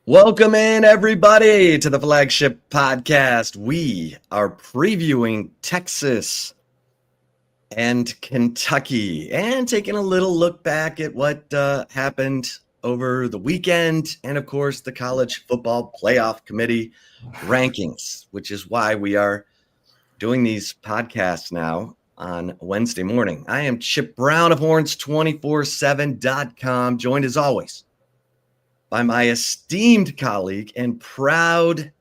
Welcome in, everybody, to the Flagship Podcast. We are previewing Texas and Kentucky and taking a little look back at what happened over the weekend and, of course, the College Football Playoff Committee rankings, which is why we are doing these podcasts now on Wednesday morning. I am Chip Brown of Horns247.com, joined as always by my esteemed colleague and proud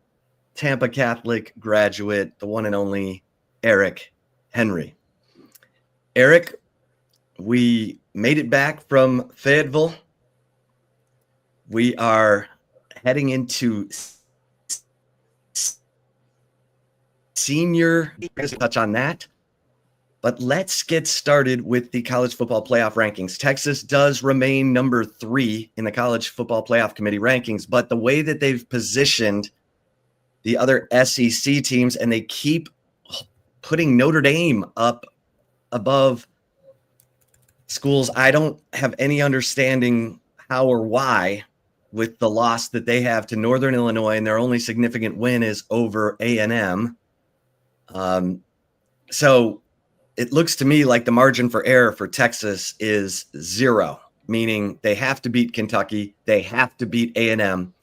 Tampa Catholic graduate, the one and only Eric Henry. Eric, we made it back from Fayetteville. We are heading into senior. We're going to touch on that. But let's get started with the College Football Playoff rankings. Texas does remain number 3 in the College Football Playoff Committee rankings, but the way that they've positioned the other SEC teams, and they keep putting Notre Dame up above schools, I don't have any understanding how or why with the loss that they have to Northern Illinois, and their only significant win is over A&M. So it looks to me like the margin for error for Texas is 0, meaning they have to beat Kentucky, they have to beat A&M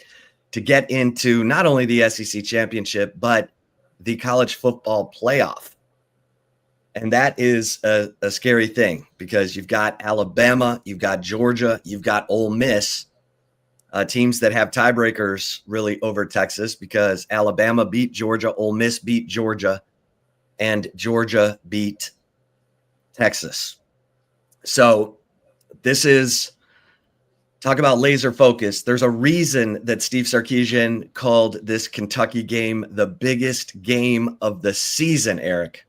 to get into not only the SEC championship, but the college football playoff. And that is a scary thing because you've got Alabama, you've got Georgia, you've got Ole Miss, teams that have tiebreakers really over Texas because Alabama beat Georgia, Ole Miss beat Georgia, and Georgia beat Texas. So this is, talk about laser focus. There's a reason that Steve Sarkisian called this Kentucky game the biggest game of the season, Eric.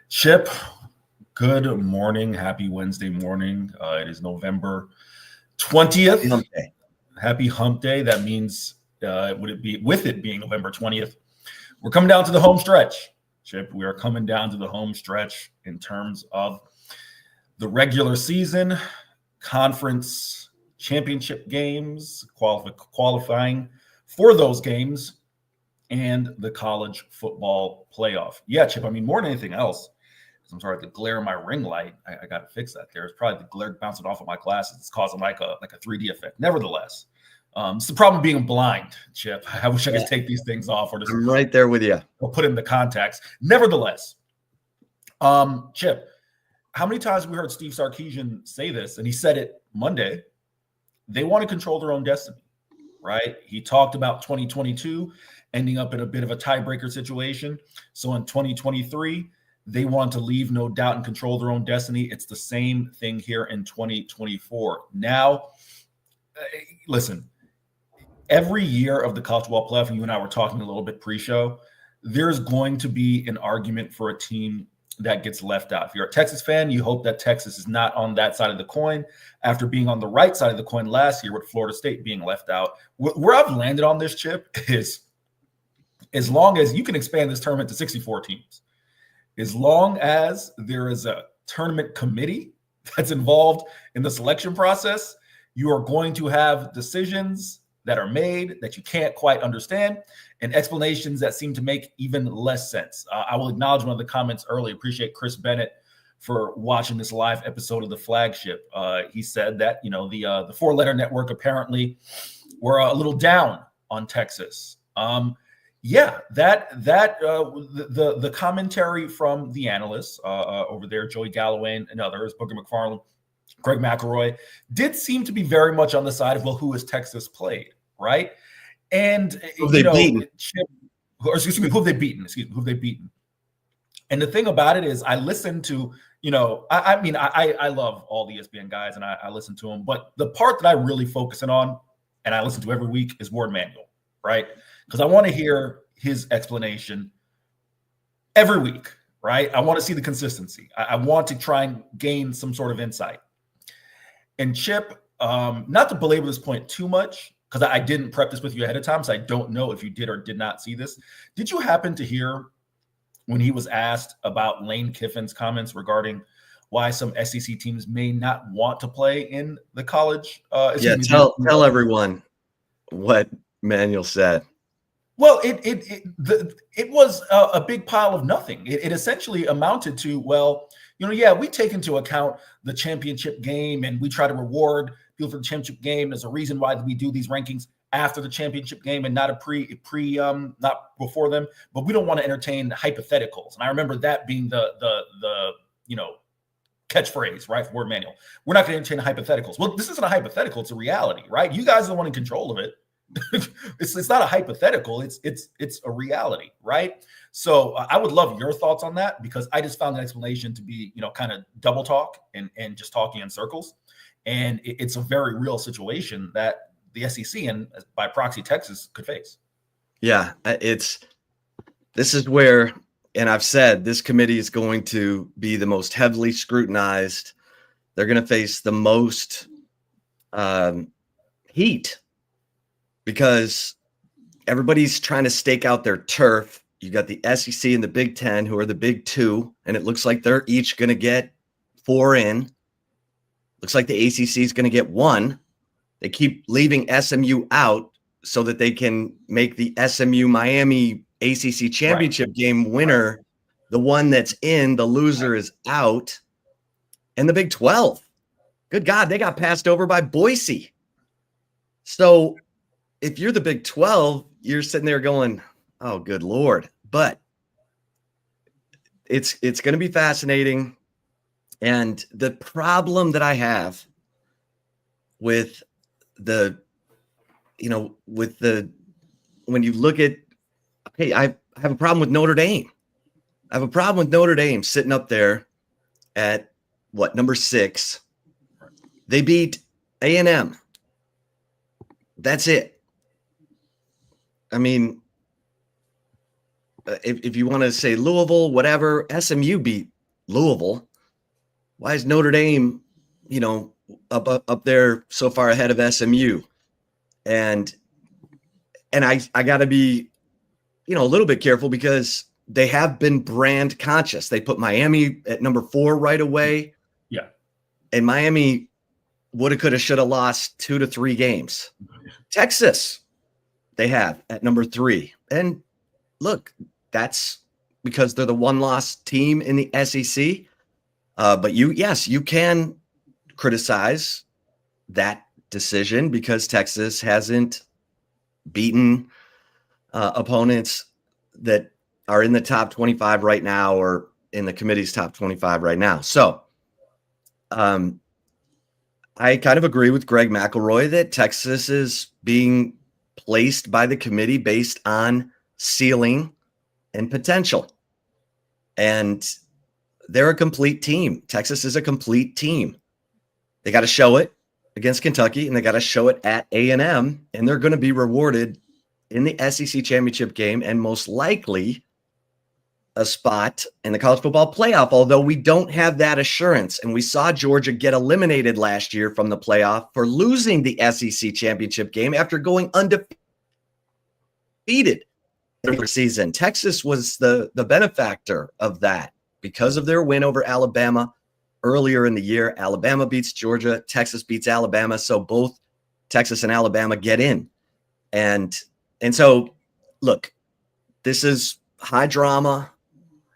Chip, good morning. Happy Wednesday morning. It is November 20th. Hump day. Happy Hump Day. That means, with it being November 20th, we're coming down to the home stretch. Chip, we are coming down to the home stretch in terms of the regular season, conference championship games, qualifying for those games, and the college football playoff. Yeah, Chip, I mean, more than anything else, because I'm sorry, the glare in my ring light, I got to fix that there. It's probably the glare bouncing off of my glasses. It's causing like a 3D effect. Nevertheless, it's the problem of being blind, Chip. I wish I could take these things off or just I'm right there with you. Or put in the contacts. Nevertheless, Chip, how many times have we heard Steve Sarkisian say this? And he said it Monday. They want to control their own destiny, right? He talked about 2022 ending up in a bit of a tiebreaker situation. So in 2023, they want to leave no doubt and control their own destiny. It's the same thing here in 2024. Now, listen, every year of the college football playoff, and you and I were talking a little bit pre-show, there's going to be an argument for a team that gets left out. If you're a Texas fan, you hope that Texas is not on that side of the coin after being on the right side of the coin last year with Florida State being left out. Where I've landed on this, Chip, is as long as you can expand this tournament to 64 teams, as long as there is a tournament committee that's involved in the selection process, you are going to have decisions that are made that you can't quite understand and explanations that seem to make even less sense. I will acknowledge one of the comments earlier. Appreciate Chris Bennett for watching this live episode of the Flagship. He said that, the 4-letter network apparently were a little down on Texas. The commentary from the analysts over there, Joey Galloway and others, Booker McFarland, Greg McElroy, did seem to be very much on the side of, who has Texas played, right? And who have they beaten? Who have they beaten? And the thing about it is, I listen to, I love all the ESPN guys and I listen to them, but the part that I really focus in on and I listen to every week is Ward Manuel, right? Because I want to hear his explanation every week, right? I want to see the consistency. I want to try and gain some sort of insight. And Chip, not to belabor this point too much, because I didn't prep this with you ahead of time, so I don't know if you did or did not see this. Did you happen to hear when he was asked about Lane Kiffin's comments regarding why some SEC teams may not want to play in the college? Tell everyone what Manuel said. Well, it was a big pile of nothing. It essentially amounted to, well, yeah, we take into account the championship game and we try to reward people for the championship game. There's a reason why we do these rankings after the championship game and not not before them. But we don't want to entertain hypotheticals. And I remember that being the catchphrase, right, for Word Manual. We're not going to entertain hypotheticals. Well, this isn't a hypothetical; it's a reality, right? You guys are the one in control of it. It's not a hypothetical. It's a reality, right? So I would love your thoughts on that, because I just found the explanation to be, kind of double talk and just talking in circles. And it's a very real situation that the SEC and by proxy Texas could face. Yeah, this is where, and I've said this committee is going to be the most heavily scrutinized. They're going to face the most heat, because everybody's trying to stake out their turf. You got the SEC and the Big Ten, who are the big two, and it looks like they're each going to get 4 in. Looks like the ACC is going to get 1. They keep leaving SMU out so that they can make the SMU Miami ACC championship game winner the one that's in. The loser is out. And the Big 12, good God, they got passed over by Boise. So if you're the Big 12, you're sitting there going, oh, good Lord. But it's going to be fascinating. And the problem that I have with when you look at, okay, I have a problem with Notre Dame. I have a problem with Notre Dame sitting up there at number 6. They beat A&M. That's it. I mean, if you want to say Louisville, whatever, SMU beat Louisville. Why is Notre Dame, up there so far ahead of SMU? And I got to be, a little bit careful, because they have been brand conscious. They put Miami at number 4 right away. Yeah. And Miami woulda, coulda, shoulda lost 2 to 3 games. Texas, they have at number 3. And look, that's because they're the one-loss team in the SEC. But you can criticize that decision, because Texas hasn't beaten opponents that are in the top 25 right now, or in the committee's top 25 right now. So I kind of agree with Greg McElroy that Texas is being placed by the committee based on ceiling and potential. And they're a complete team. Texas is a complete team. They got to show it against Kentucky, and they got to show it at A&M, and they're going to be rewarded in the SEC championship game, and most likely a spot in the college football playoff, although we don't have that assurance. And we saw Georgia get eliminated last year from the playoff for losing the SEC championship game after going undefeated in the season. Texas was the benefactor of that because of their win over Alabama earlier in the year. Alabama beats Georgia, Texas beats Alabama, so both Texas and Alabama get in. And so, look, this is high drama.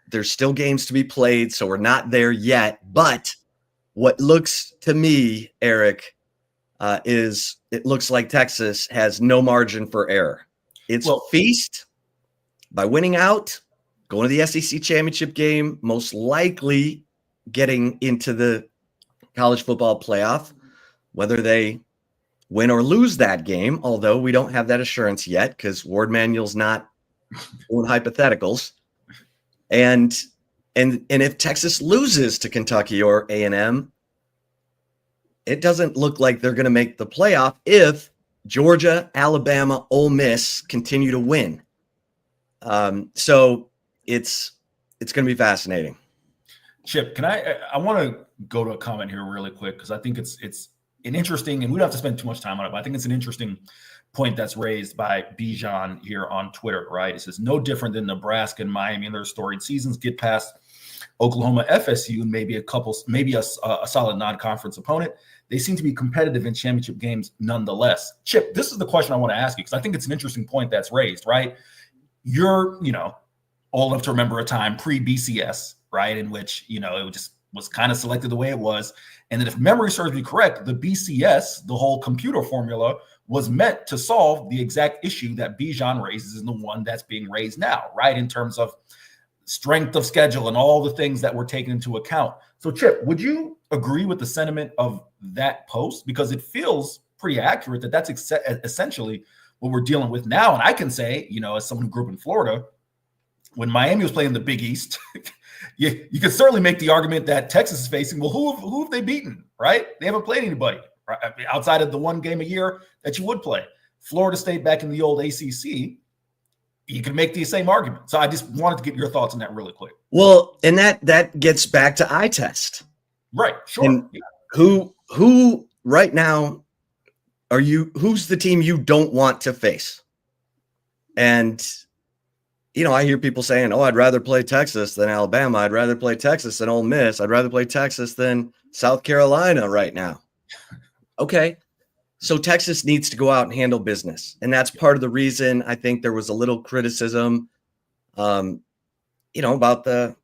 There's still games to be played, so we're not there yet. But what looks to me, Eric, is it looks like Texas has no margin for error. It's feast by winning out, going to the SEC championship game, most likely getting into the college football playoff, whether they win or lose that game, although we don't have that assurance yet because Ward Manuel's not doing hypotheticals. And if Texas loses to Kentucky or A&M, it doesn't look like they're going to make the playoff if Georgia, Alabama, Ole Miss continue to win. So it's going to be fascinating. Chip, I want to go to a comment here really quick because I think it's an interesting, and we don't have to spend too much time on it, but I think it's an interesting point that's raised by Bijan here on Twitter, right? It says, no different than Nebraska and Miami in their storied seasons, get past Oklahoma, FSU, and maybe a solid non-conference opponent. they seem to be competitive in championship games nonetheless. Chip, this is the question I want to ask you because I think it's an interesting point that's raised, right? You're, old enough to remember a time pre-BCS, right, in which, it just was kind of selected the way it was. And then if memory serves me correct, the BCS, the whole computer formula, was meant to solve the exact issue that Bijan raises and the one that's being raised now, right, in terms of strength of schedule and all the things that were taken into account. So, Chip, would you agree with the sentiment of that post? Because it feels pretty accurate that that's essentially what we're dealing with now. And I can say, as someone who grew up in Florida, when Miami was playing the Big East, you can certainly make the argument that Texas is facing, well, who have they beaten, right? They haven't played anybody right? Outside of the one game a year that you would play. Florida State back in the old ACC, you can make the same argument. So I just wanted to get your thoughts on that really quick. Well, and that gets back to eye test. Right, sure. And who right now who's the team you don't want to face? And I hear people saying, I'd rather play Texas than Alabama. I'd rather play Texas than Ole Miss. I'd rather play Texas than South Carolina right now. Okay. So Texas needs to go out and handle business. And that's part of the reason I think there was a little criticism, about the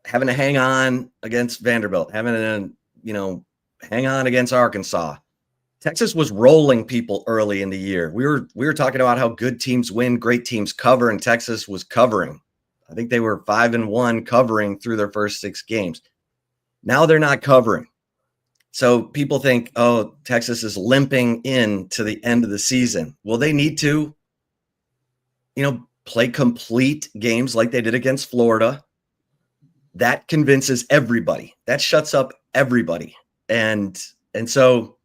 having to hang on against Vanderbilt, having to, hang on against Arkansas. Texas was rolling people early in the year. We were talking about how good teams win, great teams cover, and Texas was covering. I think they were 5-1 covering through their first 6 games. Now they're not covering. So people think, Texas is limping in to the end of the season. Well, they need to, play complete games like they did against Florida. That convinces everybody. That shuts up everybody. And so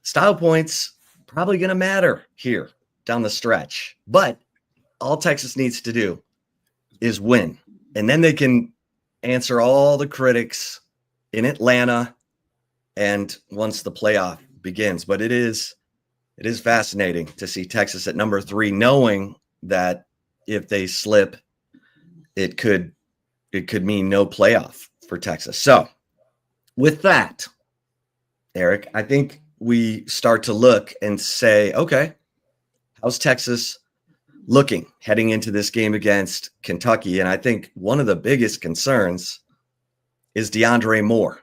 style points probably going to matter here down the stretch. But all Texas needs to do is win. And then they can answer all the critics in Atlanta and once the playoff begins. But it is fascinating to see Texas at number 3, knowing that if they slip, it could mean no playoff for Texas. So with that, Eric, I think we start to look and say, okay, how's Texas looking heading into this game against Kentucky? And I think one of the biggest concerns is DeAndre Moore,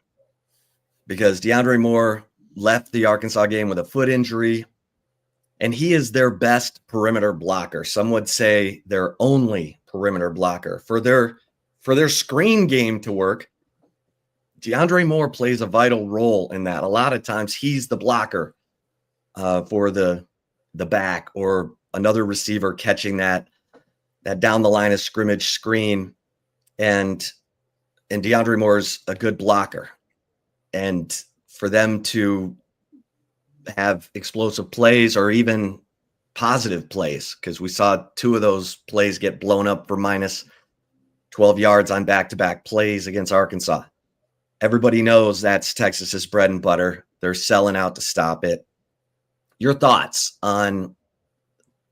because DeAndre Moore left the Arkansas game with a foot injury, and he is their best perimeter blocker. Some would say their only perimeter blocker. For their screen game to work, DeAndre Moore plays a vital role in that. A lot of times he's the blocker for the back or another receiver catching that down the line of scrimmage screen. And DeAndre Moore's a good blocker. And for them to have explosive plays or even positive plays, because we saw 2 of those plays get blown up for minus 12 yards on back-to-back plays against Arkansas. Everybody knows that's Texas's bread and butter. They're selling out to stop it. Your thoughts on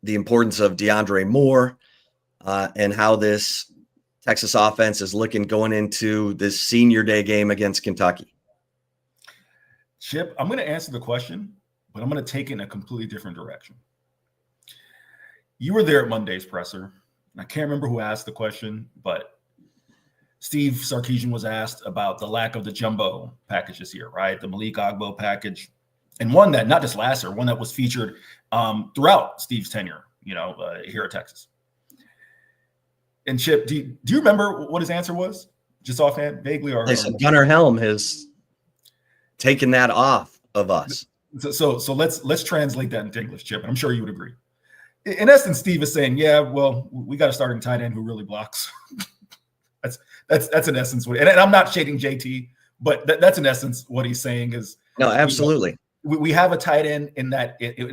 the importance of DeAndre Moore and how this Texas offense is looking going into this senior day game against Kentucky? Chip, I'm going to answer the question, but I'm going to take it in a completely different direction. You were there at Monday's presser. I can't remember who asked the question, but Steve Sarkisian was asked about the lack of the jumbo package this year, right? The Malik Agbo package. And one that, not just last year, one that was featured throughout Steve's tenure, here at Texas. And Chip, do you remember what his answer was? Just offhand, vaguely? They said Gunnar Helm has taken that off of us. So let's translate that into English, Chip. And I'm sure you would agree. In essence, Steve is saying, yeah, well, we got a starting tight end who really blocks. That's in essence what, and I'm not shading JT, but that's in essence what he's saying is no, absolutely. We have a tight end in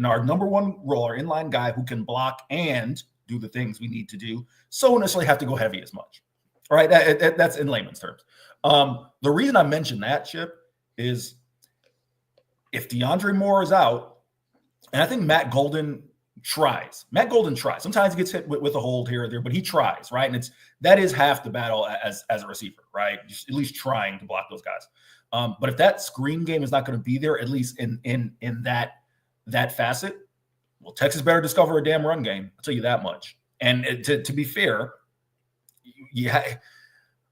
our number 1 role, our inline guy who can block and do the things we need to do. So we necessarily have to go heavy as much. All right. That's in layman's terms. The reason I mentioned that, Chip, is if DeAndre Moore is out, and I think Matt Golden tries. Sometimes he gets hit with a hold here or there, but he tries, right? And that is half the battle as a receiver, right? Just at least trying to block those guys. But if that screen game is not going to be there, at least in that facet, well, Texas better discover a damn run game. I'll tell you that much. And to be fair, yeah,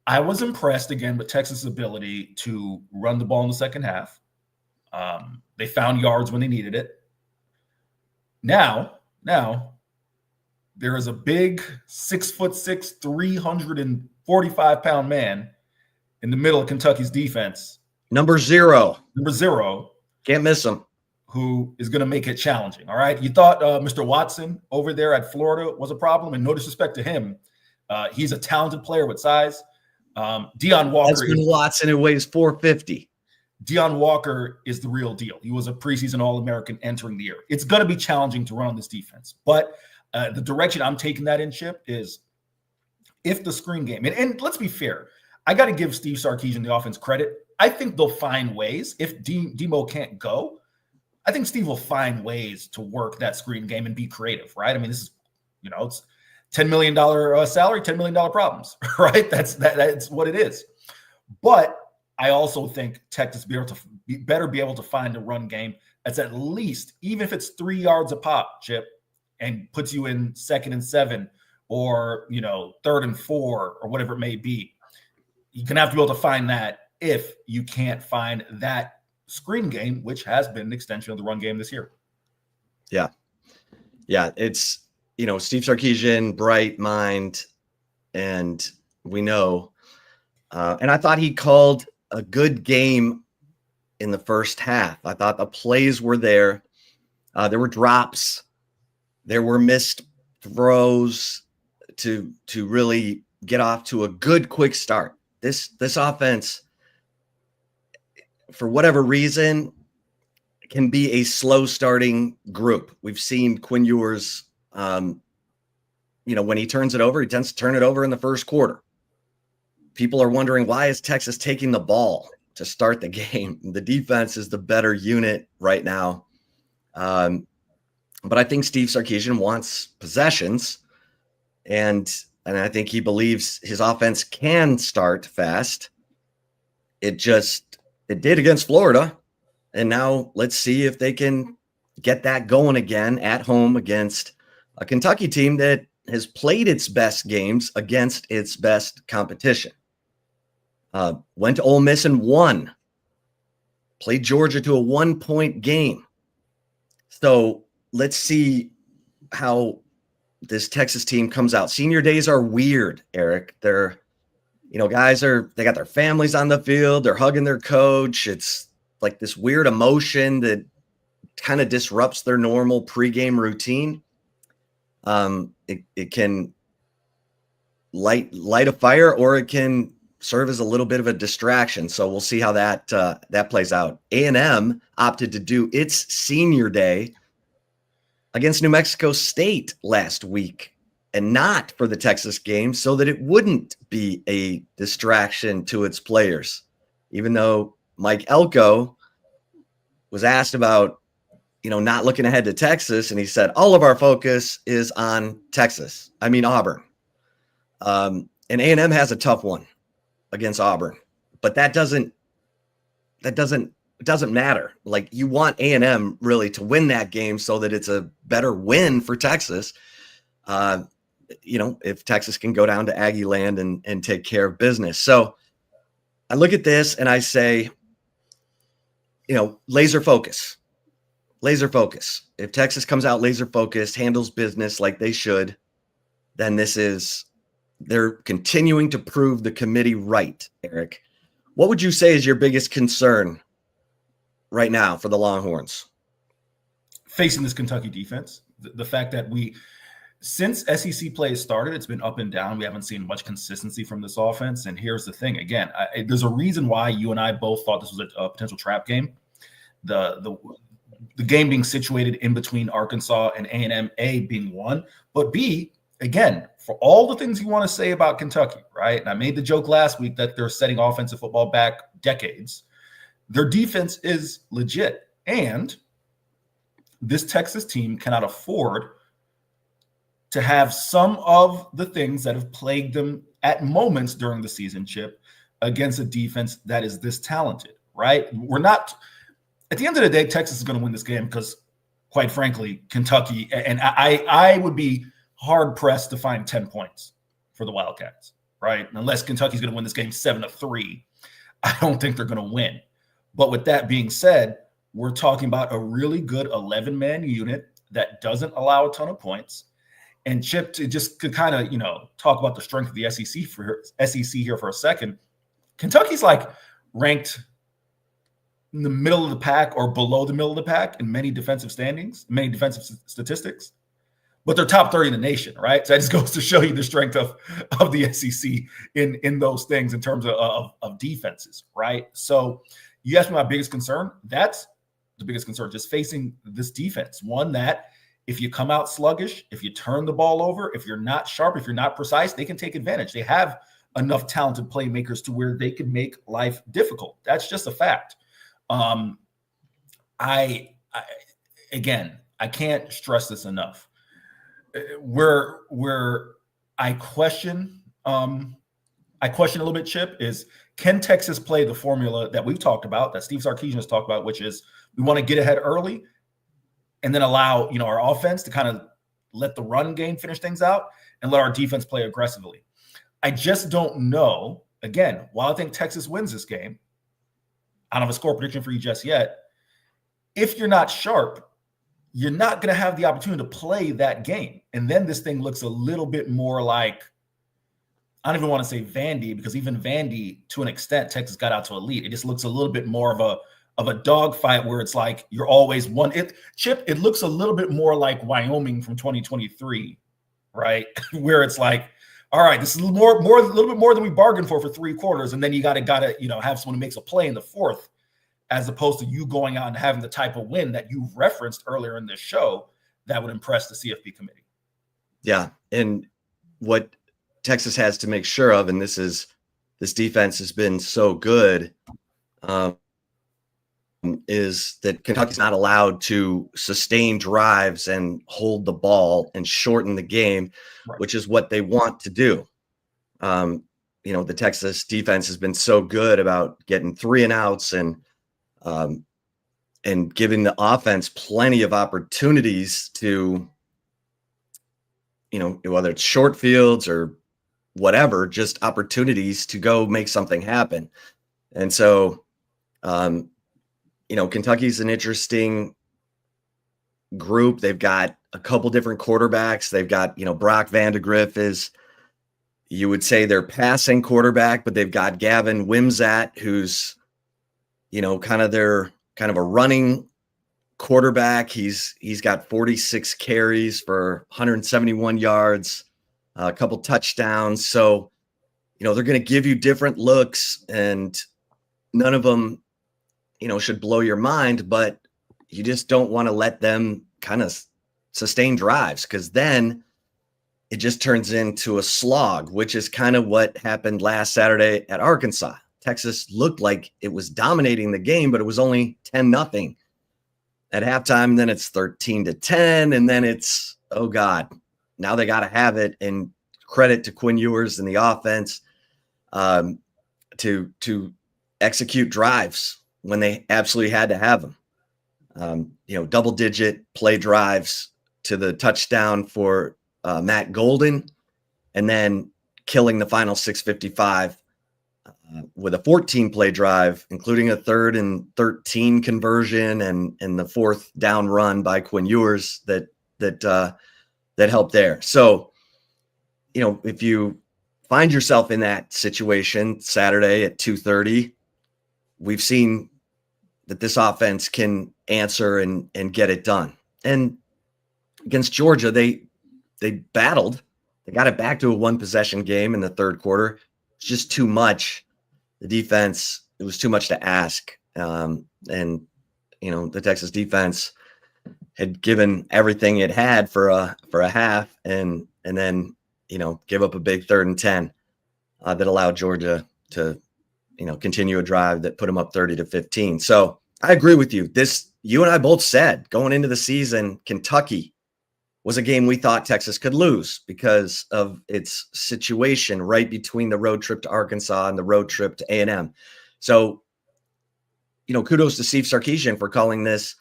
I was impressed again with Texas' ability to run the ball in the second half. They found yards when they needed it. Now there is a big 6'6", 345-pound man in the middle of Kentucky's defense. Number zero. Can't miss him. Who is going to make it challenging. All right. You thought Mr. Watson over there at Florida was a problem, and no disrespect to him. He's a talented player with size. Deion Walker. Watson, who weighs 450. Deion Walker is the real deal. He was a preseason All-American entering the year. It's going to be challenging to run on this defense. But the direction I'm taking that in, Chip, is if the screen game, and let's be fair, I got to give Steve Sarkisian the offense credit. I think they'll find ways. If Demo can't go, I think Steve will find ways to work that screen game and be creative, right? I mean, this is, it's $10 million salary, $10 million problems, right? That's what it is. But I also think Texas better be able to find a run game that's at least, even if it's 3 yards a pop, Chip, and puts you in 2nd and 7 or, 3rd and 4 or whatever it may be. You're going to have to be able to find that if you can't find that screen game, which has been an extension of the run game this year. Yeah. It's, Steve Sarkisian, bright mind, and we know. And I thought he called a good game in the first half. I thought the plays were there. There were drops. There were missed throws to really get off to a good, quick start. This offense, for whatever reason, can be a slow starting group. We've seen Quinn Ewers, when he turns it over, he tends to turn it over in the first quarter. People are wondering, why is Texas taking the ball to start the game? The defense is the better unit right now. But I think Steve Sarkisian wants possessions, and I think he believes his offense can start fast. It did against Florida, and now let's see if they can get that going again at home against a Kentucky team that has played its best games against its best competition. Went to Ole Miss and won. Played Georgia to a 1-point game. So let's see how this Texas team comes out. Senior days are weird, Eric. They're guys they got their families on the field. They're hugging their coach. It's like this weird emotion that kind of disrupts their normal pregame routine. It can light a fire, or it can serve as a little bit of a distraction. So we'll see how that plays out. A&M opted to do its senior day against New Mexico State last week, and not for the Texas game, so that it wouldn't be a distraction to its players. Even though Mike Elko was asked about, not looking ahead to Texas, and he said, all of our focus is on Auburn. And A&M has a tough one against Auburn, but that doesn't matter. Like, you want A&M really to win that game so that it's a better win for Texas. If Texas can go down to Aggie land and take care of business. So I look at this and I say, laser focus. If Texas comes out laser focused, handles business like they should, then they're continuing to prove the committee right, Eric. What would you say is your biggest concern right now for the Longhorns? Facing this Kentucky defense, the fact that since SEC play started, it's been up and down. We haven't seen much consistency from this offense. And here's the thing. Again, there's a reason why you and I both thought this was a potential trap game. The game being situated in between Arkansas and A&M, A, being one, but B, again, for all the things you want to say about Kentucky, right? And I made the joke last week that they're setting offensive football back decades. Their defense is legit. And this Texas team cannot afford to have some of the things that have plagued them at moments during the season, Chip, against a defense that is this talented, right? We're not – at the end of the day, Texas is going to win this game because, quite frankly, Kentucky – and I would be hard-pressed to find 10 points for the Wildcats, right? Unless Kentucky's going to win this game 7-3, I don't think they're going to win. But with that being said, we're talking about a really good 11-man unit that doesn't allow a ton of points. And Chip, to just to kind of, talk about the strength of the SEC here for a second, Kentucky's like ranked in the middle of the pack or below the middle of the pack in many defensive statistics, but they're top 30 in the nation, right? So that just goes to show you the strength of the SEC in those things in terms of defenses, right? So you asked me my biggest concern. That's the biggest concern, just facing this defense. One that if you come out sluggish, if you turn the ball over, if you're not sharp, if you're not precise, they can take advantage. They have enough talented playmakers to where they can make life difficult. That's just a fact. I can't stress this enough. Where I question a little bit, Chip, is can Texas play the formula that we've talked about, that Steve Sarkisian has talked about, which is we want to get ahead early and then allow, our offense to kind of let the run game finish things out and let our defense play aggressively. I just don't know. Again, while I think Texas wins this game, I don't have a score prediction for you just yet. If you're not sharp, you're not going to have the opportunity to play that game. And then this thing looks a little bit more like, I don't even want to say Vandy, because even Vandy, to an extent, Texas got out to elite. It just looks a little bit more of a dogfight where it's like you're always one. It looks a little bit more like Wyoming from 2023, right? Where it's like, all right, this is a little bit more than we bargained for 3 quarters, and then you gotta have someone who makes a play in the fourth, as opposed to you going out and having the type of win that you've referenced earlier in this show that would impress the CFP committee. Yeah, and what Texas has to make sure of, and this defense has been so good, is that Kentucky's not allowed to sustain drives and hold the ball and shorten the game, right, which is what they want to do. The Texas defense has been so good about getting 3 and outs and giving the offense plenty of opportunities to, whether it's short fields or whatever, just opportunities to go make something happen. And so, Kentucky's an interesting group. They've got a couple different quarterbacks. They've got, Brock Vandegrift is, you would say, their passing quarterback, but they've got Gavin Wimsatt, who's, kind of a running quarterback. He's got 46 carries for 171 yards, a couple touchdowns. So, they're going to give you different looks, and none of them, should blow your mind, but you just don't want to let them kind of sustain drives, because then it just turns into a slog, which is kind of what happened last Saturday at Arkansas. Texas looked like it was dominating the game, but it was only 10-0 at halftime. Then it's 13-10. And then it's, oh God, now they got to have it. And credit to Quinn Ewers and the offense to execute drives when they absolutely had to have them. Double-digit play drives to the touchdown for Matt Golden, and then killing the final 6:55 with a 14-play drive, including a 3rd and 13 conversion and the 4th down run by Quinn Ewers that helped there. So, if you find yourself in that situation Saturday at 2:30, we've seen that this offense can answer and get it done. And against Georgia, they battled. They got it back to a 1-possession game in the 3rd quarter. It's just too much. The defense, it was too much to ask. And the Texas defense had given everything it had for a half, and then give up a big 3rd and 10 that allowed Georgia to continue a drive that put them up 30-15. So I agree with you. You and I both said going into the season, Kentucky was a game we thought Texas could lose because of its situation right between the road trip to Arkansas and the road trip to A&M. So kudos to Steve Sarkisian for calling this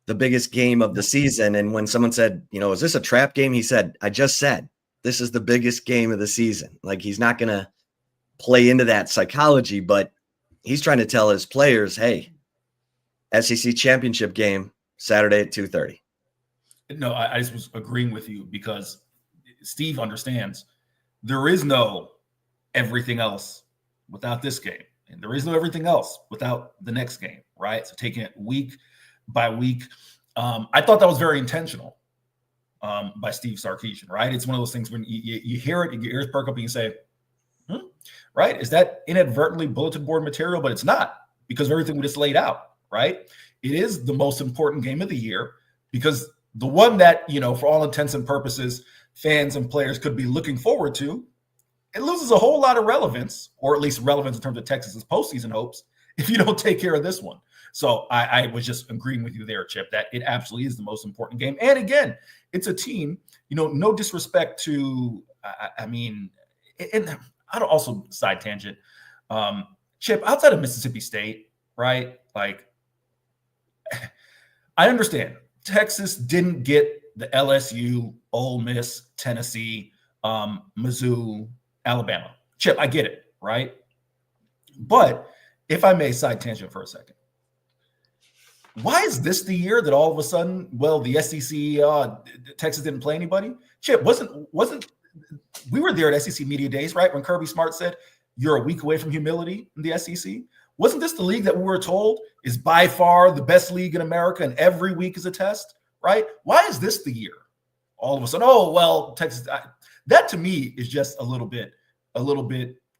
the biggest game of the season. And when someone said, is this a trap game? He said, I just said, this is the biggest game of the season. Like, he's not going to play into that psychology, but he's trying to tell his players, hey, SEC championship game Saturday at 2:30. No, I just was agreeing with you because Steve understands there is no everything else without this game. And there is no everything else without the next game, right? So taking it week by week. I thought that was very intentional by Steve Sarkisian, right? It's one of those things when you hear it, your ears perk up and you say, right? Is that inadvertently bulletin board material? But it's not, because of everything we just laid out, right? It is the most important game of the year because the one that, for all intents and purposes, fans and players could be looking forward to, it loses a whole lot of relevance, or at least relevance in terms of Texas's postseason hopes, if you don't take care of this one. So I was just agreeing with you there, Chip, that it absolutely is the most important game. And again, it's a team, no disrespect to, and I'd also side tangent, Chip, outside of Mississippi State, right? Like, I understand Texas didn't get the LSU, Ole Miss, Tennessee, Mizzou, Alabama. Chip, I get it, right? But if I may side tangent for a second, why is this the year that all of a sudden, the SEC, Texas didn't play anybody? Chip, wasn't we were there at SEC Media Days, right? When Kirby Smart said, you're a week away from humility in the SEC. Wasn't this the league that we were told is by far the best league in America and every week is a test, right? Why is this the year? All of a sudden, Texas, that to me is just a little bit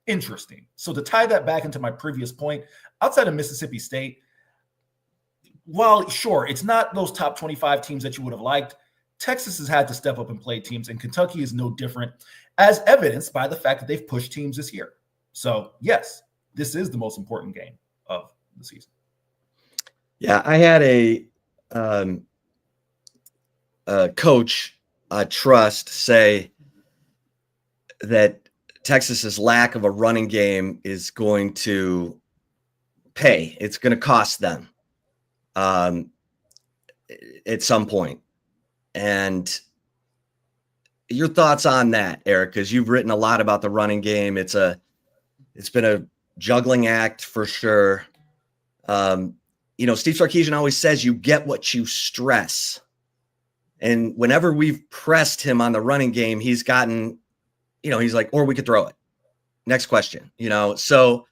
interesting. So to tie that back into my previous point, outside of Mississippi State, while sure, it's not those top 25 teams that you would have liked, Texas has had to step up and play teams, and Kentucky is no different, as evidenced by the fact that they've pushed teams this year. So yes, this is the most important game of the season. Yeah, I had a coach I trust say that Texas's lack of a running game is going to pay. It's going to cost them at some point. And your thoughts on that, Eric, because you've written a lot about the running game. It's been a juggling act for sure. Steve Sarkisian always says you get what you stress. And whenever we've pressed him on the running game, he's gotten, he's like, or we could throw it. Next question, So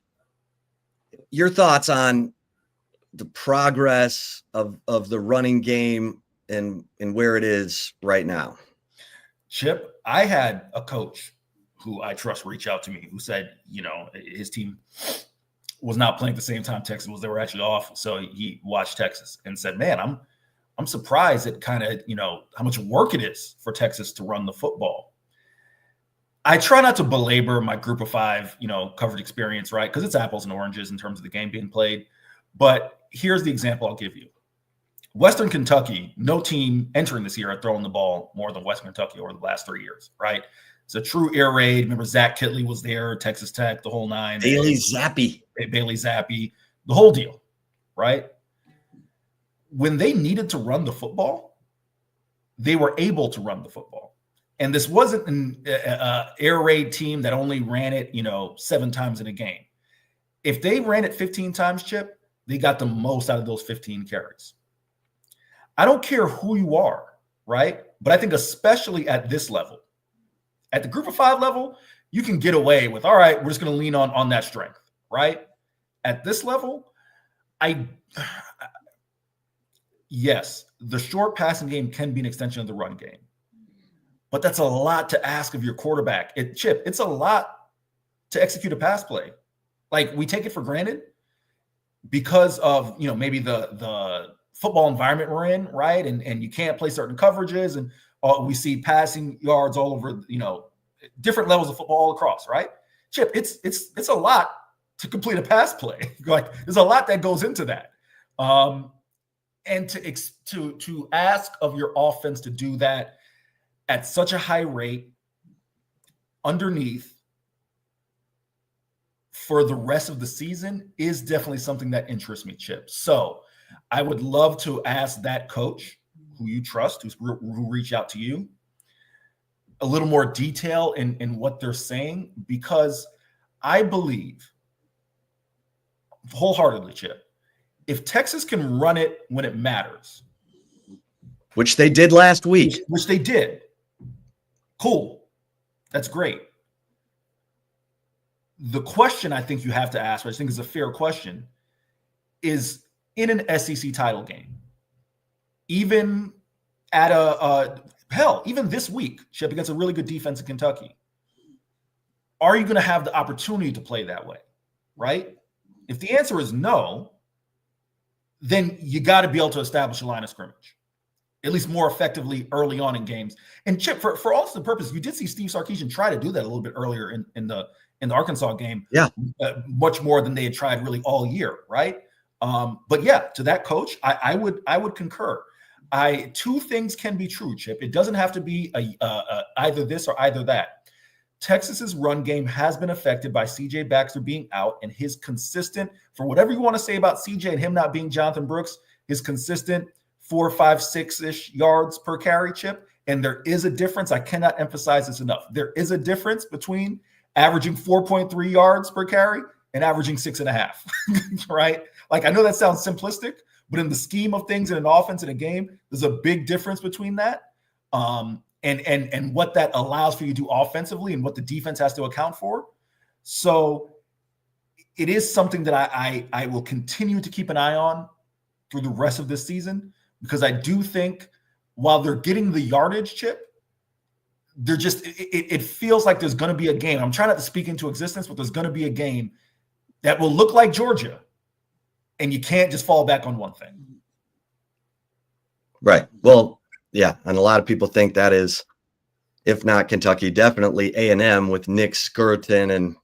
your thoughts on the progress of the running game and where it is right now? Chip, I had a coach who I trust reach out to me who said, his team was not playing at the same time Texas was. They were actually off. So he watched Texas and said, man, I'm surprised at kind of, how much work it is for Texas to run the football. I try not to belabor my group of five, coverage experience, right? Because it's apples and oranges in terms of the game being played. But here's the example I'll give you. Western Kentucky, no team entering this year had thrown the ball more than Western Kentucky over the last 3 years, right? It's a true air raid. Remember, Zach Kitley was there, Texas Tech, the whole nine. Bailey Zappi, the whole deal, right? When they needed to run the football, they were able to run the football. And this wasn't an air raid team that only ran it, 7 times in a game. If they ran it 15 times, Chip, they got the most out of those 15 carries. I don't care who you are, right? But I think especially at this level, at the group of five level, you can get away with, all right, we're just going to lean on that strength, right? At this level, yes, the short passing game can be an extension of the run game. But that's a lot to ask of your quarterback. Chip, it's a lot to execute a pass play. Like, we take it for granted because of, maybe the football environment we're in, right? And you can't play certain coverages, and we see passing yards all over, different levels of football all across, right? Chip, it's a lot to complete a pass play. Like, there's a lot that goes into that. And to ask of your offense to do that at such a high rate underneath for the rest of the season is definitely something that interests me, Chip. So I would love to ask that coach who you trust, who reach out to you, a little more detail in what they're saying, because I believe wholeheartedly, Chip, if Texas can run it when it matters, which they did last week, which they did, cool, that's great. The question I think you have to ask, which I think is a fair question, is in an SEC title game, even at hell, even this week, Chip, against a really good defense in Kentucky, are you going to have the opportunity to play that way, right? If the answer is no, then you got to be able to establish a line of scrimmage, at least more effectively early on in games. And Chip, for all intents and purposes, you did see Steve Sarkisian try to do that a little bit earlier in the Arkansas game, much more than they had tried really all year, right? But yeah, to that coach, I would concur. Two things can be true, Chip. It doesn't have to be either this or either that. Texas's run game has been affected by C.J. Baxter being out, and his consistent, for whatever you want to say about C.J. and him not being Jonathan Brooks, his consistent 4, 5, 6-ish yards per carry, Chip. And there is a difference. I cannot emphasize this enough. There is a difference between averaging 4.3 yards per carry and averaging 6.5, right? Like, I know that sounds simplistic, but in the scheme of things in an offense in a game, there's a big difference between that. And what that allows for you to do offensively and what the defense has to account for. So it is something that I will continue to keep an eye on through the rest of this season, because I do think while they're getting the yardage, Chip, they're just, it feels like there's going to be a game. I'm trying not to speak into existence, but there's going to be a game that will look like Georgia, and you can't just fall back on one thing. Right. Well, yeah, and a lot of people think that is, if not Kentucky, definitely A&M with Nick Skirton and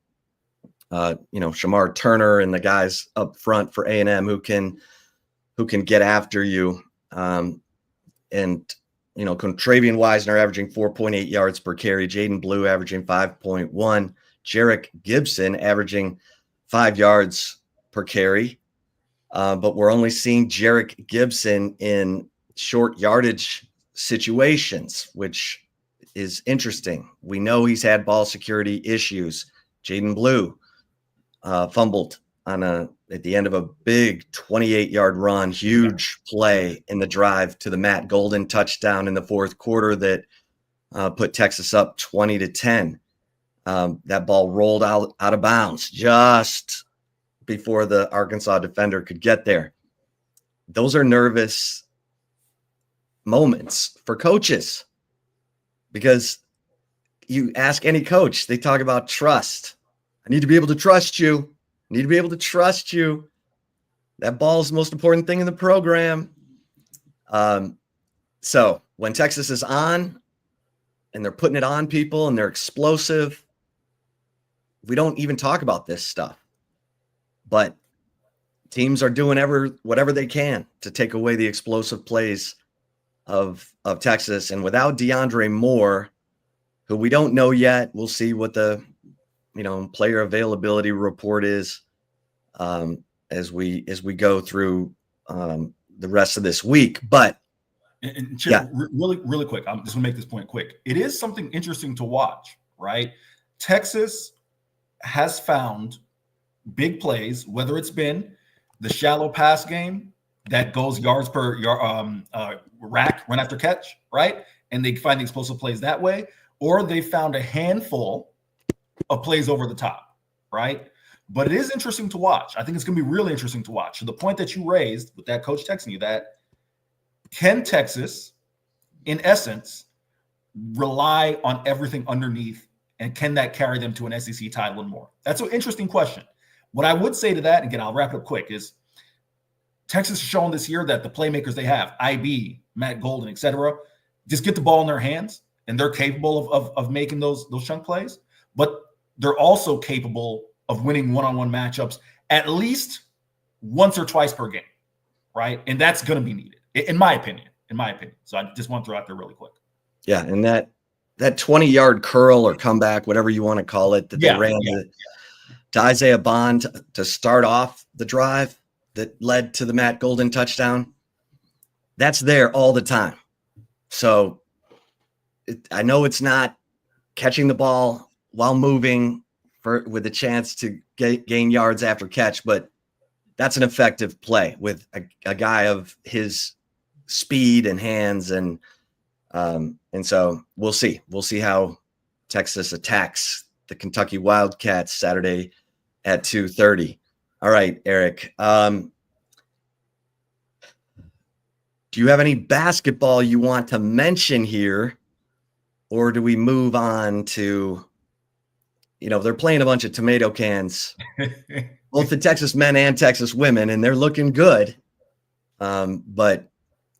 Shamar Turner and the guys up front for A&M who can get after you. And Contravian Wisner averaging 4.8 yards per carry, Jaden Blue averaging 5.1, Jarek Gibson averaging 5 yards per carry. But we're only seeing Jarek Gibson in short yardage situations, which is interesting. We know he's had ball security issues. Jaden Blue fumbled at the end of a big 28-yard run, huge play in the drive to the Matt Golden touchdown in the fourth quarter that put Texas up 20-10. That ball rolled out of bounds just before the Arkansas defender could get there. Those are nervous moments for coaches, because you ask any coach, they talk about trust. I need to be able to trust you. I need to be able to trust you. That ball is the most important thing in the program. So when Texas is on and they're putting it on people and they're explosive, we don't even talk about this stuff. But teams are doing whatever they can to take away the explosive plays of Texas. And without DeAndre Moore, who we don't know yet, we'll see what the player availability report is as we go through the rest of this week. But and Chip, really quick, I'm just gonna make this point quick. It is something interesting to watch, right? Texas has found big plays, whether it's been the shallow pass game that goes yards per rack, run after catch, right? And they find the explosive plays that way, or they found a handful of plays over the top, right? But it is interesting to watch. I think it's going to be really interesting to watch. To the point that you raised with that coach texting you, that can Texas, in essence, rely on everything underneath, and can that carry them to an SEC title and more? That's an interesting question. What I would say to that, and again, I'll wrap it up quick, is Texas has shown this year that the playmakers they have, IB, Matt Golden, et cetera, just get the ball in their hands, and they're capable of making those chunk plays. But they're also capable of winning one-on-one matchups at least once or twice per game, right? And that's going to be needed, in my opinion. So I just want to throw out there really quick. Yeah, and that 20-yard curl or comeback, whatever you want to call it, that they ran to Isaiah Bond to start off the drive that led to the Matt Golden touchdown, that's there all the time. So I know it's not catching the ball while moving with a chance to gain yards after catch, but that's an effective play with a guy of his speed and hands. And so we'll see how Texas attacks the Kentucky Wildcats Saturday at 2:30. All right, Eric. Do you have any basketball you want to mention here? Or do we move on to, they're playing a bunch of tomato cans, both the Texas men and Texas women, and they're looking good. But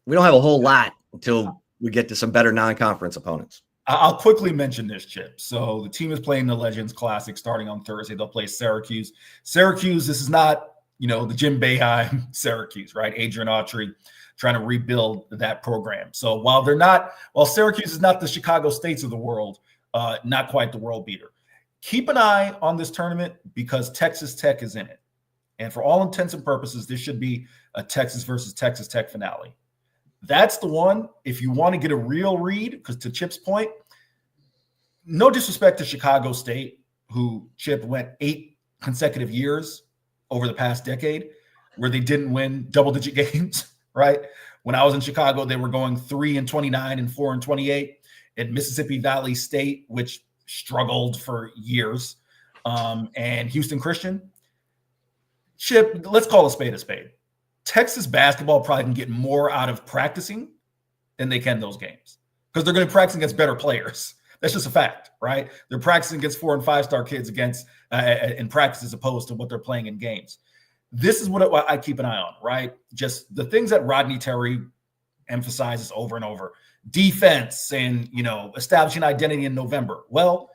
we don't have a whole lot until we get to some better non-conference opponents. I'll quickly mention this, Chip. So the team is playing the Legends Classic starting on Thursday. They'll play Syracuse. Syracuse, this is not, the Jim Boeheim Syracuse, right? Adrian Autry trying to rebuild that program. So while Syracuse is not the Chicago States of the world, not quite the world beater, keep an eye on this tournament because Texas Tech is in it. And for all intents and purposes, this should be a Texas versus Texas Tech finale. That's the one, if you want to get a real read, because to Chip's point, no disrespect to Chicago State, who Chip went 8 consecutive years over the past decade where they didn't win double-digit games, right? When I was in Chicago, they were going 3-29 and 4-28. At Mississippi Valley State, which struggled for years, and Houston Christian. Chip, let's call a spade. Texas basketball probably can get more out of practicing than they can those games because they're going to practice against better players. That's just a fact, right? They're practicing against 4- and 5-star kids in practice as opposed to what they're playing in games. This is what I keep an eye on, right? Just the things that Rodney Terry emphasizes over and over. Defense and, establishing identity in November. Well,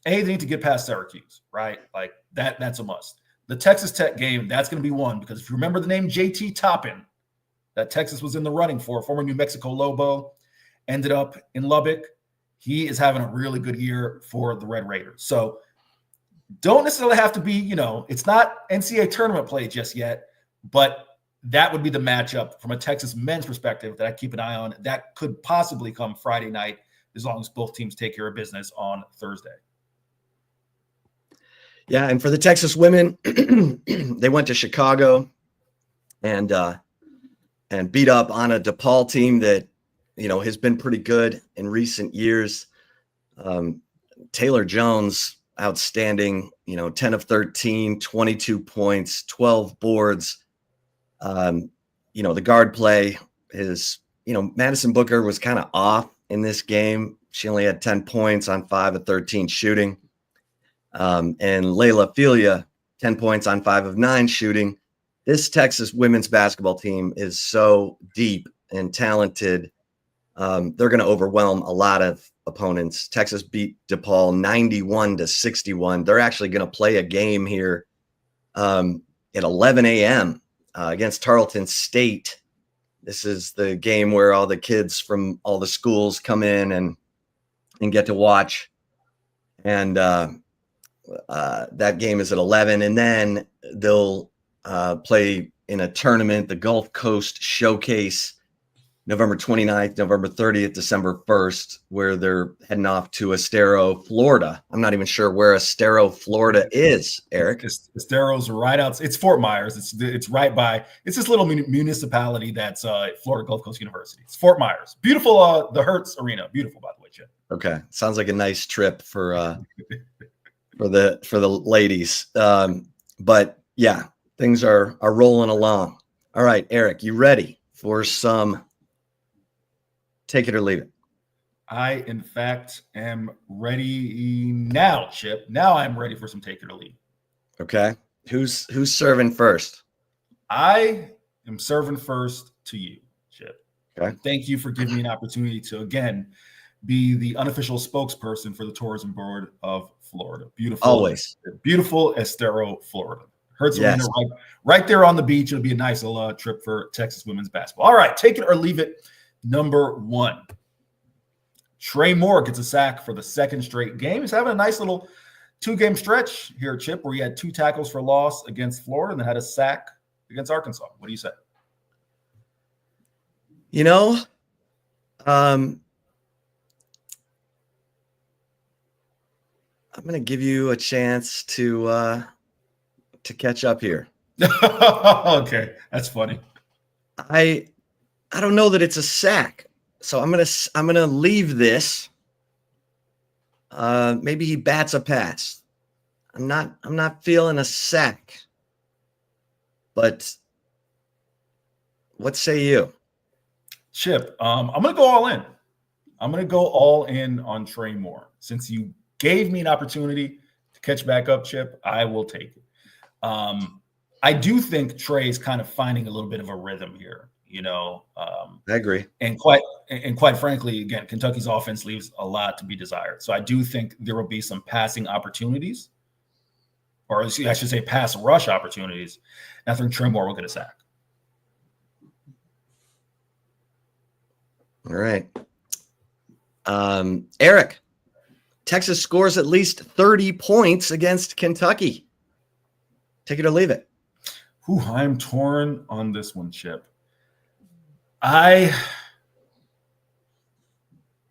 they need to get past Syracuse, right? Like that's a must. The Texas Tech game, that's going to be one because if you remember the name JT Toppin that Texas was in the running for, former New Mexico Lobo, ended up in Lubbock. He is having a really good year for the Red Raiders. So don't necessarily have to be, it's not NCAA tournament play just yet, but that would be the matchup from a Texas men's perspective that I keep an eye on. That could possibly come Friday night as long as both teams take care of business on Thursday. Yeah, and for the Texas women, they went to Chicago and beat up on a DePaul team that, has been pretty good in recent years. Taylor Jones, outstanding, 10 of 13, 22 points, 12 boards. The guard play is, Madison Booker was kind of off in this game. She only had 10 points on 5 of 13 shooting. And Layla Filia, 10 points on 5 of 9 shooting. This Texas women's basketball team is so deep and talented. They're going to overwhelm a lot of opponents. Texas beat DePaul 91-61. They're actually going to play a game here at 11 a.m. Against Tarleton State. This is the game where all the kids from all the schools come in and get to watch. And that game is at 11. And then they'll play in a tournament, the Gulf Coast Showcase, November 29th, November 30th, December 1st, where they're heading off to Estero, Florida. I'm not even sure where Estero, Florida is, Eric. Estero's right out. It's Fort Myers. It's right by. It's this little municipality that's Florida Gulf Coast University. It's Fort Myers. Beautiful. The Hertz Arena. Beautiful, by the way, Chip. Okay, sounds like a nice trip for the ladies. But yeah, things are rolling along. All right, Eric, you ready for some? Take it or leave it. I, in fact, am ready now, Chip. Now I'm ready for some take it or leave. Okay. Who's serving first? I am serving first to you, Chip. Okay. Thank you for giving me an opportunity to, again, be the unofficial spokesperson for the Tourism Board of Florida. Beautiful. Always. Beautiful Estero, Florida. Hertz Yes. Arena right there on the beach. It'll be a nice little trip for Texas women's basketball. All right. Take it or leave it. Number 1, Trey Moore gets a sack for the second straight game. He's having a nice little 2-game stretch here, Chip, where he had 2 tackles for loss against Florida and then had a sack against Arkansas. What do you say? You know, I'm going to give you a chance to catch up here. Okay, that's funny. I don't know that it's a sack, so I'm gonna leave this. Maybe he bats a pass. I'm not feeling a sack. But what say you? Chip, I'm going to go all in. I'm going to go all in on Trey Moore. Since you gave me an opportunity to catch back up, Chip, I will take it. I do think Trey's kind of finding a little bit of a rhythm here, I agree. And quite frankly, again, Kentucky's offense leaves a lot to be desired. So I do think there will be some passing opportunities, or I should say pass rush opportunities. And I think Trey Moore will get a sack. All right. Eric, Texas scores at least 30 points against Kentucky. Take it or leave it. I'm torn on this one, Chip.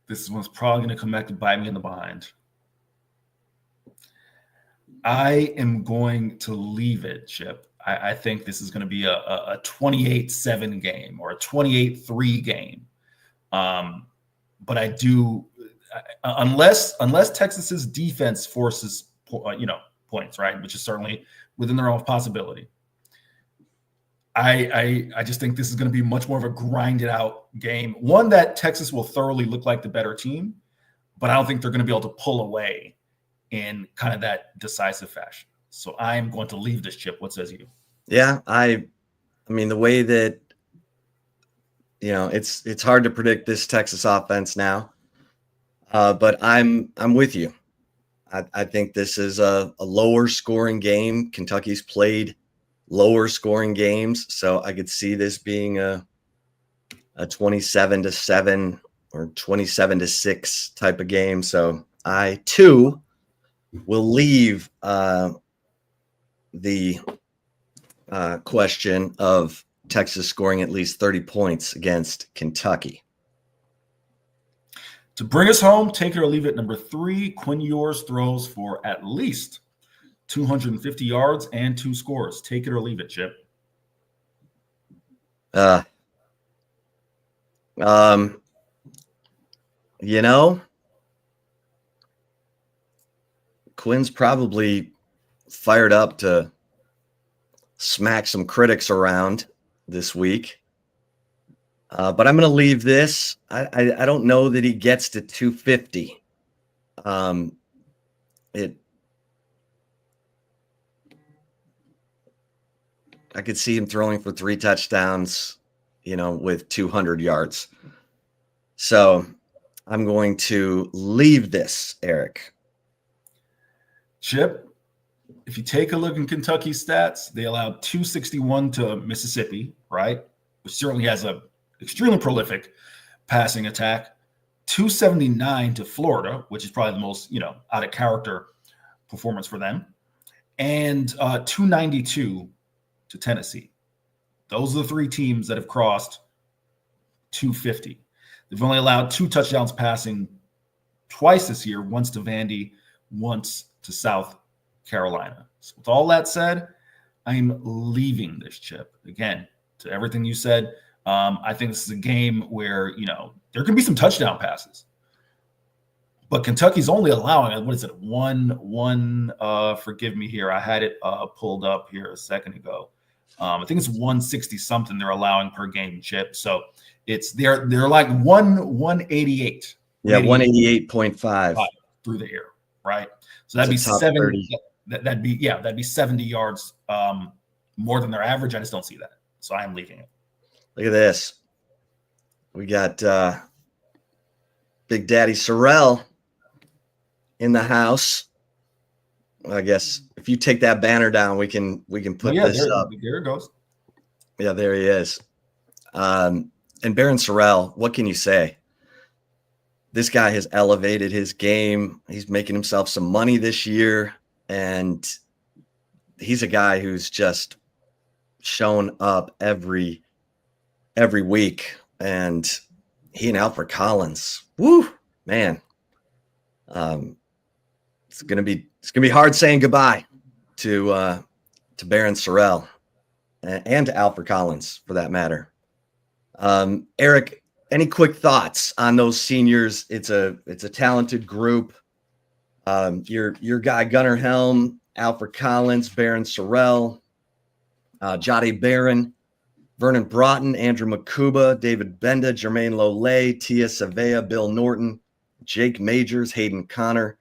This one's probably going to come back to bite me in the behind. I am going to leave it, Chip. I think this is going to be a 28-7 game or a 28-3 game. But I do, unless Texas's defense forces, points, right, which is certainly within their own possibility. I just think this is going to be much more of a grinded out game, one that Texas will thoroughly look like the better team, but I don't think they're going to be able to pull away in kind of that decisive fashion. So I'm going to leave this, Chip. What says you? Yeah, I mean, the way that, it's hard to predict this Texas offense now, but I'm with you. I think this is a lower scoring game. Kentucky's played lower scoring games, so I could see this being a 27-7 or 27-6 type of game. So I too will leave the question of Texas scoring at least 30 points against Kentucky. To bring us home, take it or leave it. Number 3, Quinn Ewers throws for at least 250 yards and 2 scores. Take it or leave it, Chip. Quinn's probably fired up to smack some critics around this week. But I'm going to leave this. I don't know that he gets to 250. I could see him throwing for 3 touchdowns, with 200 yards. So I'm going to leave this, Eric. Chip, if you take a look in Kentucky's stats, they allowed 261 to Mississippi, right? Which certainly has a extremely prolific passing attack. 279 to Florida, which is probably the most, out of character performance for them. And 292 to Tennessee. Those are the 3 teams that have crossed 250. They've only allowed 2 touchdowns passing twice this year, once to Vandy, once to South Carolina. So with all that said, I'm leaving this, Chip. Again, to everything you said, I think this is a game where, there can be some touchdown passes. But Kentucky's only allowing, what is it, one forgive me here. I had it pulled up here a second ago. I think it's 160 something they're allowing per game, Chip. So they're like 188. Yeah, 188.5 through the air, right? So that'd be 70. That'd be 70 yards more than their average. I just don't see that. So I am leaving it. Look at this. We got Big Daddy Sorrell in the house. Well, I guess if you take that banner down, we can put this up. There it goes. Yeah, there he is. And Baron Sorrell, what can you say? This guy has elevated his game. He's making himself some money this year. And he's a guy who's just shown up every week. And he and Alfred Collins, woo, man. It's gonna be hard saying goodbye to Baron Sorrell and to Alfred Collins for that matter. Eric, any quick thoughts on those seniors? It's a talented group. Your guy Gunnar Helm, Alfred Collins, Baron Sorrell, Jade Barron, Vernon Broughton, Andrew Makuba, David Benda, Jermaine Lole, Tia Savea, Bill Norton, Jake Majors, Hayden Connor,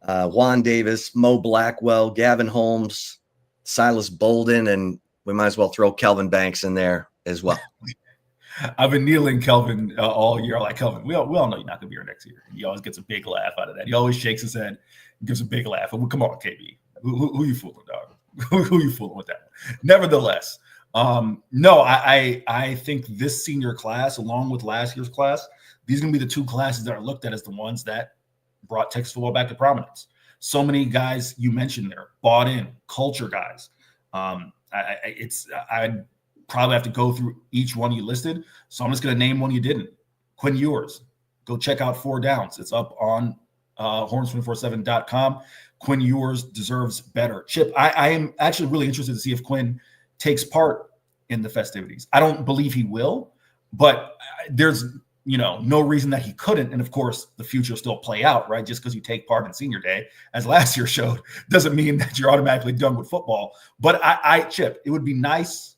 Juan Davis, Mo Blackwell, Gavin Holmes, Silas Bolden, and we might as well throw Kelvin Banks in there as well. I've been kneeling Kelvin all year. Like, Kelvin, we all know you're not going to be here next year. He always gets a big laugh out of that. He always shakes his head and gives a big laugh. Well, come on, KB. Who you fooling, dog? Who you fooling with that? Nevertheless, no, I think this senior class, along with last year's class, these are going to be the two classes that are looked at as the ones that brought Texas football back to prominence. So many guys you mentioned there, bought in, culture guys. I'd probably have to go through each one you listed. So I'm just going to name one you didn't. Quinn Ewers. Go check out 4 Downs. It's up on horns247.com. Quinn Ewers deserves better. Chip, I am actually really interested to see if Quinn takes part in the festivities. I don't believe he will, but there's no reason that he couldn't. And of course, the future will still play out, right? Just because you take part in senior day, as last year showed, doesn't mean that you're automatically done with football. But Chip, it would be nice.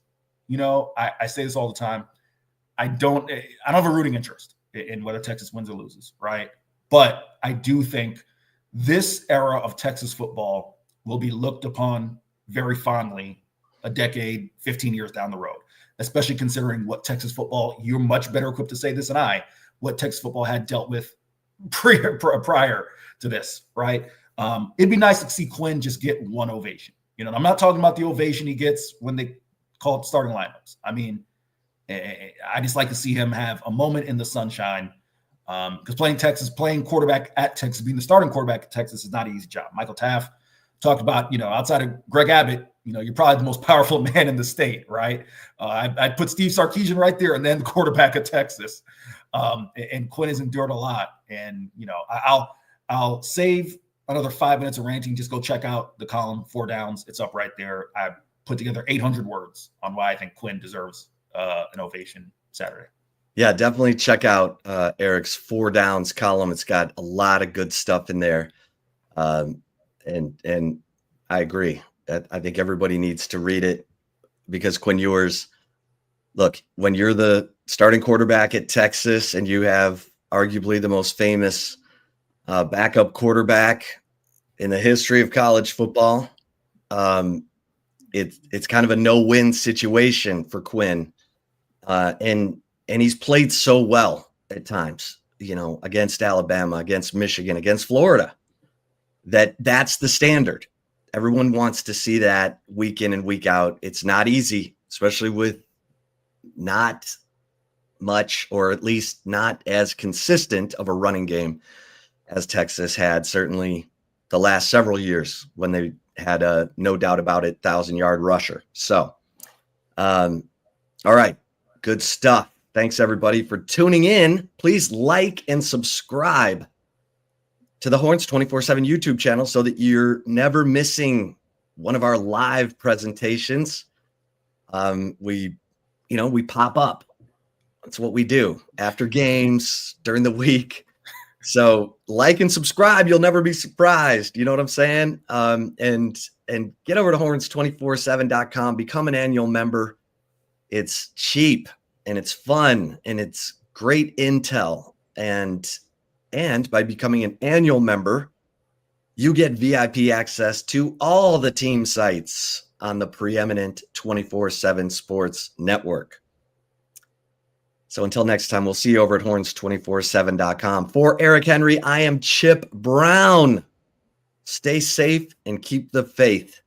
I say this all the time. I don't have a rooting interest in whether Texas wins or loses, right? But I do think this era of Texas football will be looked upon very fondly a decade, 15 years down the road, especially considering what Texas football, you're much better equipped to say this than I, what Texas football had dealt with prior to this, right? It'd be nice to see Quinn just get one ovation. I'm not talking about the ovation he gets when they call it starting lineups. I mean, I just like to see him have a moment in the sunshine because playing quarterback at Texas, being the starting quarterback at Texas is not an easy job. Michael Taft talked about, outside of Greg Abbott, you're probably the most powerful man in the state, right? I'd put Steve Sarkisian right there and then the quarterback at Texas. And Quinn has endured a lot. And, I'll save another 5 minutes of ranting. Just go check out the column 4 Downs. It's up right there. I put together 800 words on why I think Quinn deserves an ovation Saturday. Yeah, definitely check out Eric's 4 Downs column. It's got a lot of good stuff in there. And I agree. I think everybody needs to read it because Quinn Ewers, look, when you're the starting quarterback at Texas and you have arguably the most famous backup quarterback in the history of college football, it's kind of a no-win situation for Quinn. And he's played so well at times, against Alabama, against Michigan, against Florida, that's the standard. Everyone wants to see that week in and week out. It's not easy, especially with not much, or at least not as consistent of a running game as Texas had, certainly the last several years when they had a no doubt about it 1,000-yard rusher. So, all right, good stuff. Thanks everybody for tuning in. Please like and subscribe to the Horns 24/7 YouTube channel so that you're never missing one of our live presentations. We pop up. That's what we do after games during the week. So like and subscribe. You'll never be surprised. You know what I'm saying? And get over to horns247.com, become an annual member. It's cheap and it's fun and it's great intel. And by becoming an annual member, you get VIP access to all the team sites on the preeminent 24/7 sports network. So until next time, we'll see you over at horns247.com. For Eric Henry, I am Chip Brown. Stay safe and keep the faith.